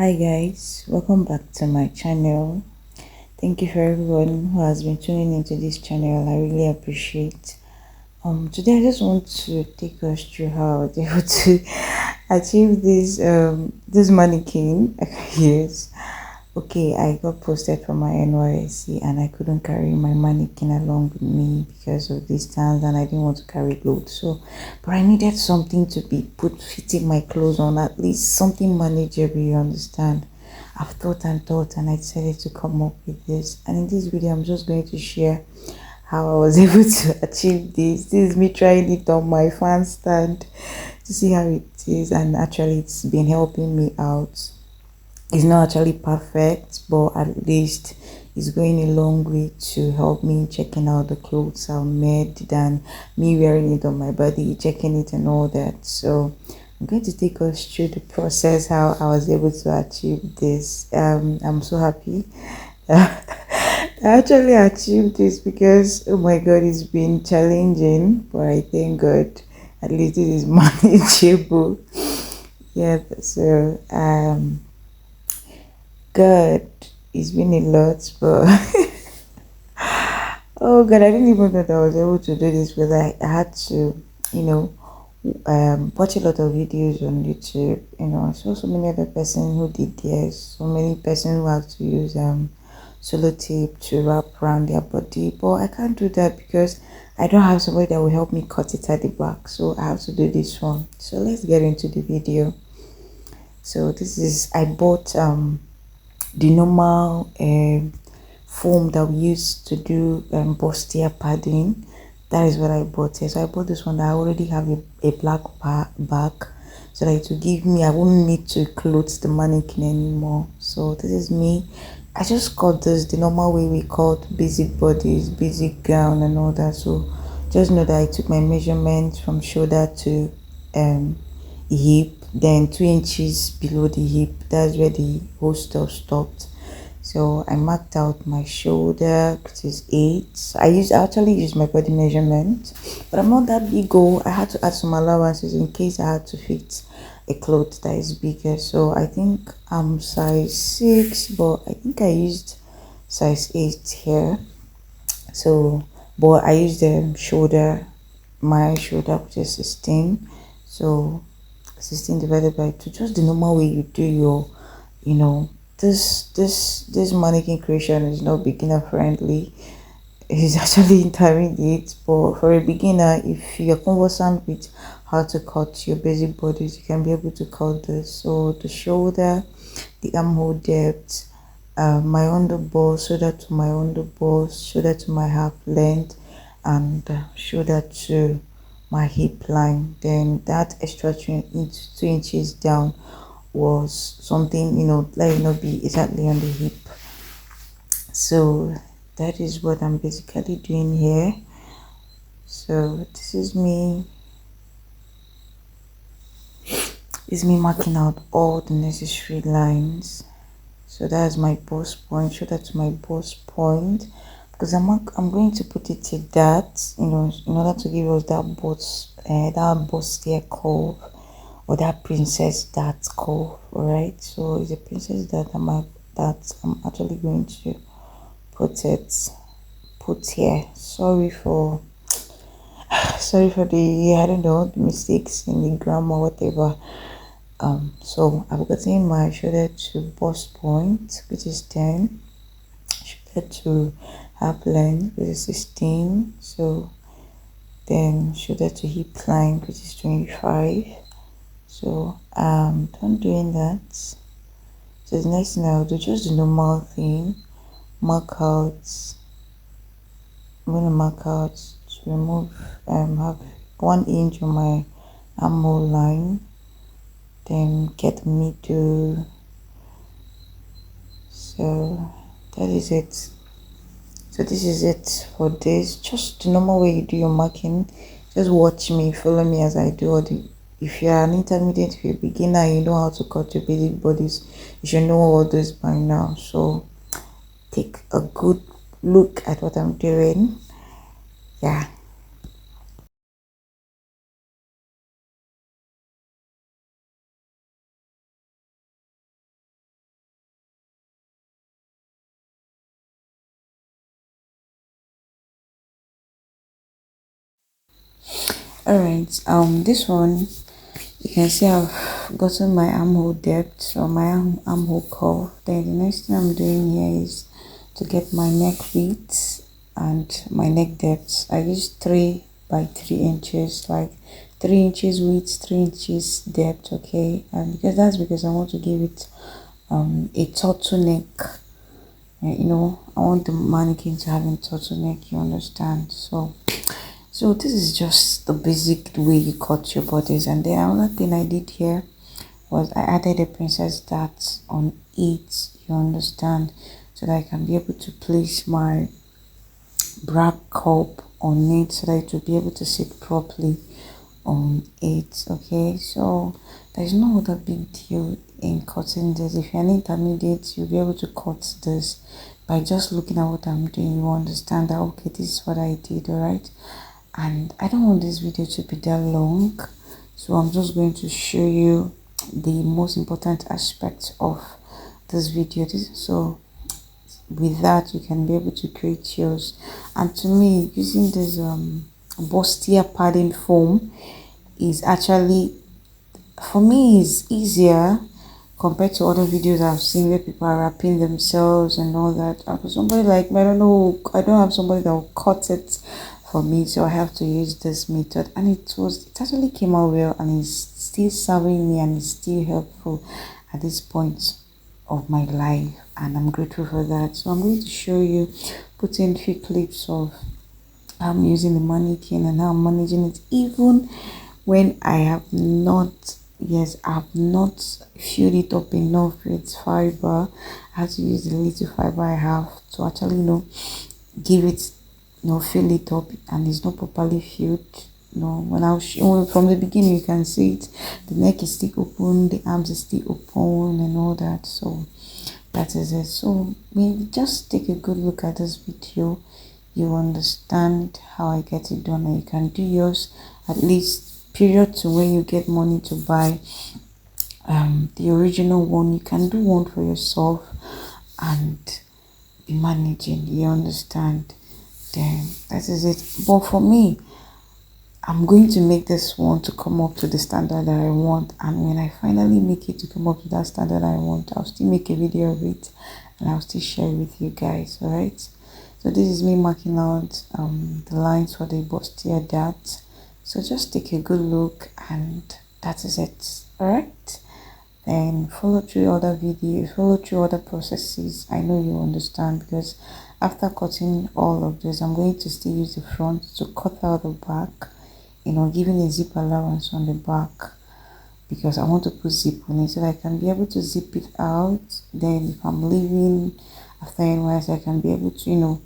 Hi guys, welcome back to my channel. Thank you for everyone who has been tuning into this channel. I really appreciate. Today I just want to take us through how I was able to achieve this mannequin. Yes. Okay, I got posted from my NYSC and I couldn't carry my mannequin along with me because of distance and I didn't want to carry load. So, but I needed something to be fitting my clothes on, at least something manageable, you understand. I've thought and thought and I decided to come up with this. And in this video, I'm just going to share how I was able to achieve this. This is me trying it on my fan stand to see how it is, and actually it's been helping me out. It's not actually perfect, but at least it's going a long way to help me checking out the clothes I've made than me wearing it on my body, checking it and all that. So I'm going to take us through the process how I was able to achieve this. I'm so happy. I actually achieved this because, oh my god, it's been challenging, but I thank God at least it is manageable. Yeah, so God, it's been a lot, but oh God, I didn't even know that I was able to do this because I had to, you know, watch a lot of videos on YouTube. I saw so many other persons who did this, so many persons who have to use solo tape to wrap around their body, but I can't do that because I don't have somebody that will help me cut it at the back, so I have to do this one. So let's get into the video. So this is, I bought the normal foam that we use to do bustier padding. That is what I bought here. So I bought this one that I already have a black back, so that it will give me, I won't need to clothe the mannequin anymore. So this is me. I just cut this the normal way we cut basic bodies, basic gown and all that. So just know that I took my measurement from shoulder to hip, then 2 inches below the hip. That's where the whole stuff stopped. So I marked out my shoulder, which is 8. I actually use my body measurement, but I'm not that big. I had to add some allowances in case I had to fit a cloth that is bigger. So I think I'm size 6, but I think I used size 8 here. So, but I used the my shoulder, which is 16. So 16 divided by 2, just the normal way you do your, you know, this mannequin creation is not beginner friendly. It's actually intermediate, but for a beginner, if you're conversant with how to cut your basic bodies, you can be able to cut this. So the shoulder, the armhole depth, my underbust, shoulder to my underbust, shoulder to my half length, and shoulder to my hip line. Then that extra 2 inches down was something, let it not be exactly on the hip. So that is what I'm basically doing here. So this is me marking out all the necessary lines. So that's my bust point, shoulder to my bust point, because I'm going to put it to that, in order to give us that bustier curve, or that princess that curve. All right, so it's a princess that I'm actually going to put here. Sorry for the, I don't know, the mistakes in the grammar, whatever. So I've gotten my shoulder to bust point, which is 10, shoulder to half length, which is 16. So then shoulder to hip line, which is 25. So done doing that. So the next thing I'll do, just the normal thing, mark out. I'm gonna mark out to remove have 1 inch on my armhole line, then get the middle. So that is it. So this is it for this. Just the normal way you do your marking. Just watch me, follow me as I do all the. If you are an intermediate, if you're a beginner, you know how to cut your basic bodies, you should know all this by now. So take a good look at what I'm doing. Yeah. All right, this one, you can see I've gotten my armhole depth or my armhole curve. Then the next thing I'm doing here is to get my neck width and my neck depth. I use 3 by 3 inches, like 3 inches width, 3 inches depth. Okay, and because I want to give it a turtleneck. I want the mannequin to have a turtleneck, you understand? So this is just the basic way you cut your bodice. And then another thing I did here was I added a princess dart on it, you understand, so that I can be able to place my bra cup on it, so that it will be able to sit properly on it. Okay, so there's no other big deal in cutting this. If you're an intermediate, you'll be able to cut this by just looking at what I'm doing. You understand that, okay, this is what I did. All right, and I don't want this video to be that long, so I'm just going to show you the most important aspects of this video. So with that, you can be able to create yours. And to me, using this bustier padding foam is actually, for me, is easier compared to other videos I've seen where people are wrapping themselves and all that. For somebody like me, I don't know, I don't have somebody that will cut it for me, so I have to use this method, and it actually came out well, and it's still serving me and it's still helpful at this point of my life, and I'm grateful for that. So I'm going to show you, putting a few clips of how I'm using the mannequin and how I'm managing it, even when I have not, yes, I've not filled it up enough with fiber. I have to use the little fiber I have to actually, give it, fill it up, and it's not properly filled. When from the beginning, you can see it, the neck is still open, the arms is still open and all that. So that is it. So maybe just take a good look at this video. You understand how I get it done, and you can do yours, at least period to when you get money to buy the original one. You can do one for yourself and be managing, you understand? Then that is it. But for me, I'm going to make this one to come up to the standard that I want, and when I finally make it to come up to that standard I want, I'll still make a video of it and I'll still share it with you guys. All right, so this is me marking out the lines for the bustier dart. So just take a good look, and that is it. All right, then follow through other videos, follow through other processes. I know you understand, because after cutting all of this, I'm going to still use the front to cut out the back, giving a zip allowance on the back, because I want to put zip on it so that I can be able to zip it out. Then if I'm leaving after NYS, I can be able to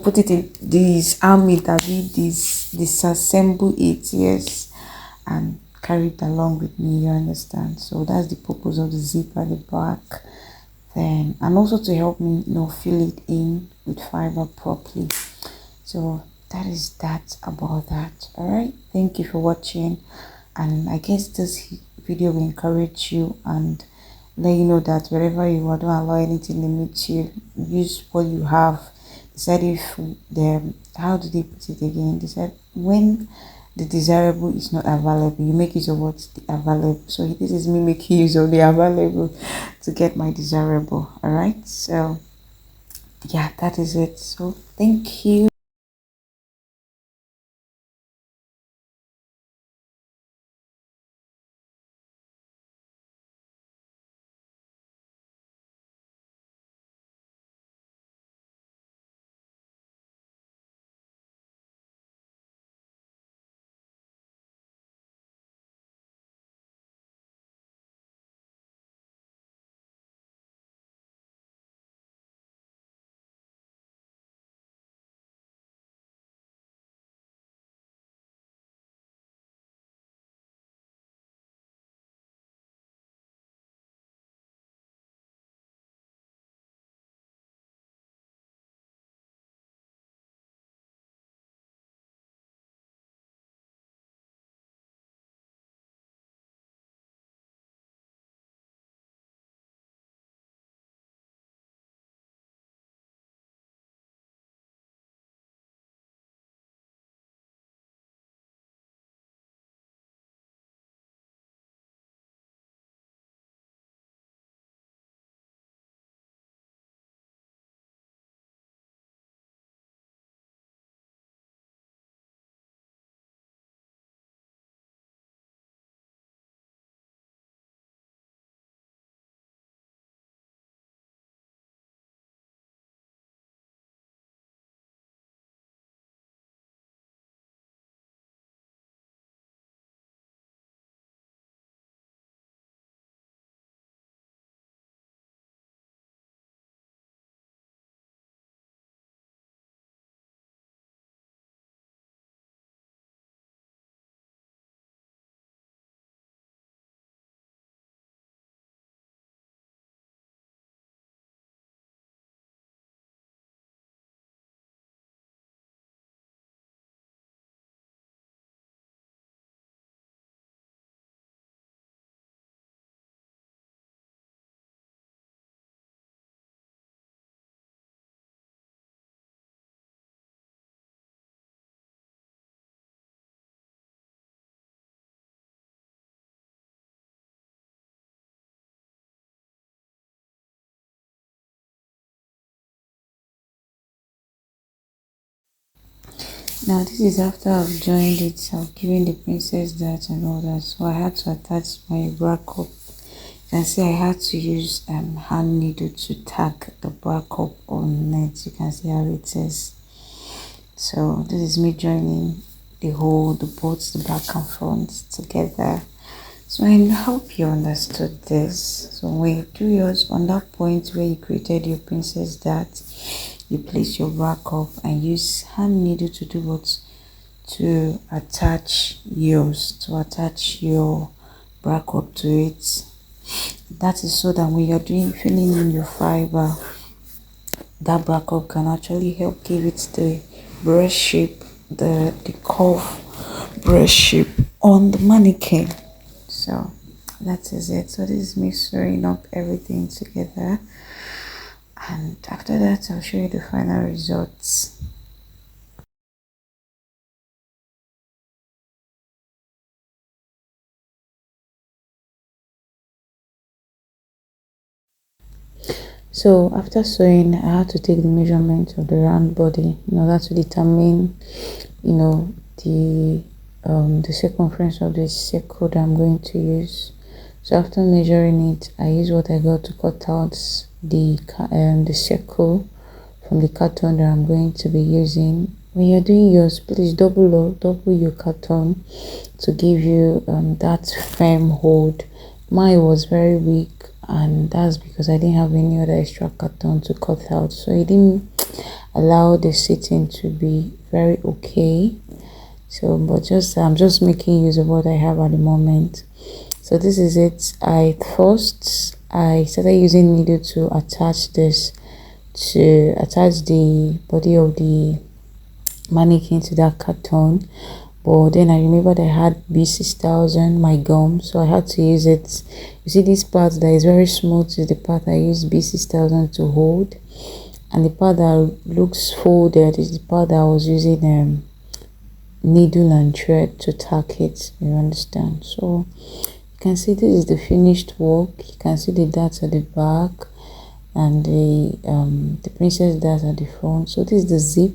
put it in this army that we disassemble it, yes, and carry it along with me, you understand? So that's the purpose of the zip at the back. Then, and also to help me fill it in with fiber properly. So that is that about that. All right, thank you for watching, and I guess this video will encourage you and let you know that wherever you are, don't allow anything limit you. Use what you have. They said, if the how do they put it again? They said, when the desirable is not available, you make use of what's available. So this is me making use of the available to get my desirable. All right, so yeah, that is it. So thank you. Now this is after I've joined it, I've given the princess that and all that, so I had to attach my bra cup. You can see I had to use hand needle to tag the bra cup on it. You can see how it is. So this is me joining the whole, the both the back and front together. So I hope you understood this. So when you do yours on that point where you created your princess dart, you place your bra cup and use hand needle to do what? To attach yours, to attach your bra cup to it. That is so that when you're doing filling in your fiber, that bra cup can actually help give it the breast shape, the curve breast shape on the mannequin. So that is it. So this is me sewing up everything together, and after that I'll show you the final results. So after sewing, I had to take the measurement of the round body in order to determine, you know, the circumference of the circle that I'm going to use. So after measuring it, I use what I got to cut out the circle from the carton that I'm going to be using. When you're doing yours, please double your carton to give you that firm hold. Mine was very weak, and that's because I didn't have any other extra carton to cut out, so it didn't allow the sitting to be very okay. So but just I'm just making use of what I have at the moment. So this is it. I started using needle to attach this, to attach the body of the mannequin to that carton. But then I remembered I had B6000, my gum, so I had to use it. You see this part that is very smooth is the part I use B6000 to hold, and the part that looks folded is the part that I was using needle and thread to tack it. You understand? So you can see this is the finished work. You can see the darts at the back and the princess darts at the front. So this is the zip,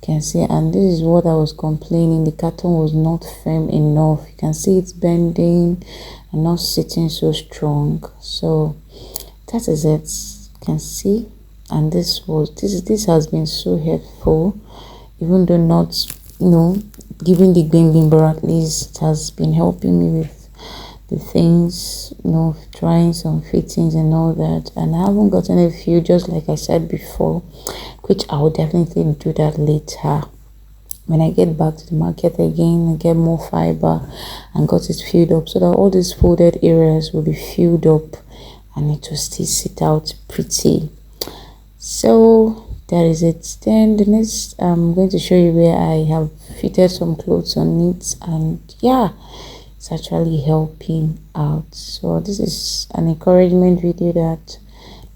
can see, and this is what I was complaining, the carton was not firm enough. You can see it's bending and not sitting so strong. So that is it, you can see. And this has been so helpful, even though not, you know, giving the bing, but at least it has been helping me with the things, you know, trying some fittings and all that. And I haven't gotten a few, just like I said before, which I will definitely do that later when I get back to the market again and get more fiber and got it filled up, so that all these folded areas will be filled up and it will still sit out pretty. So that is it. Then the next, I'm going to show you where I have fitted some clothes on it, and yeah, it's actually helping out. So this is an encouragement video that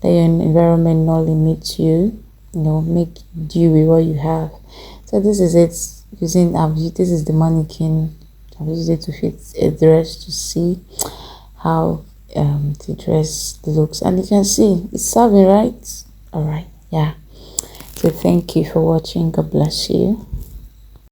let your environment not limit you, you know, make do with what you have. So this is it. This is the mannequin. I've used it to fit a dress to see how the dress looks, and you can see it's serving, right? All right, yeah. So thank you for watching. God bless you.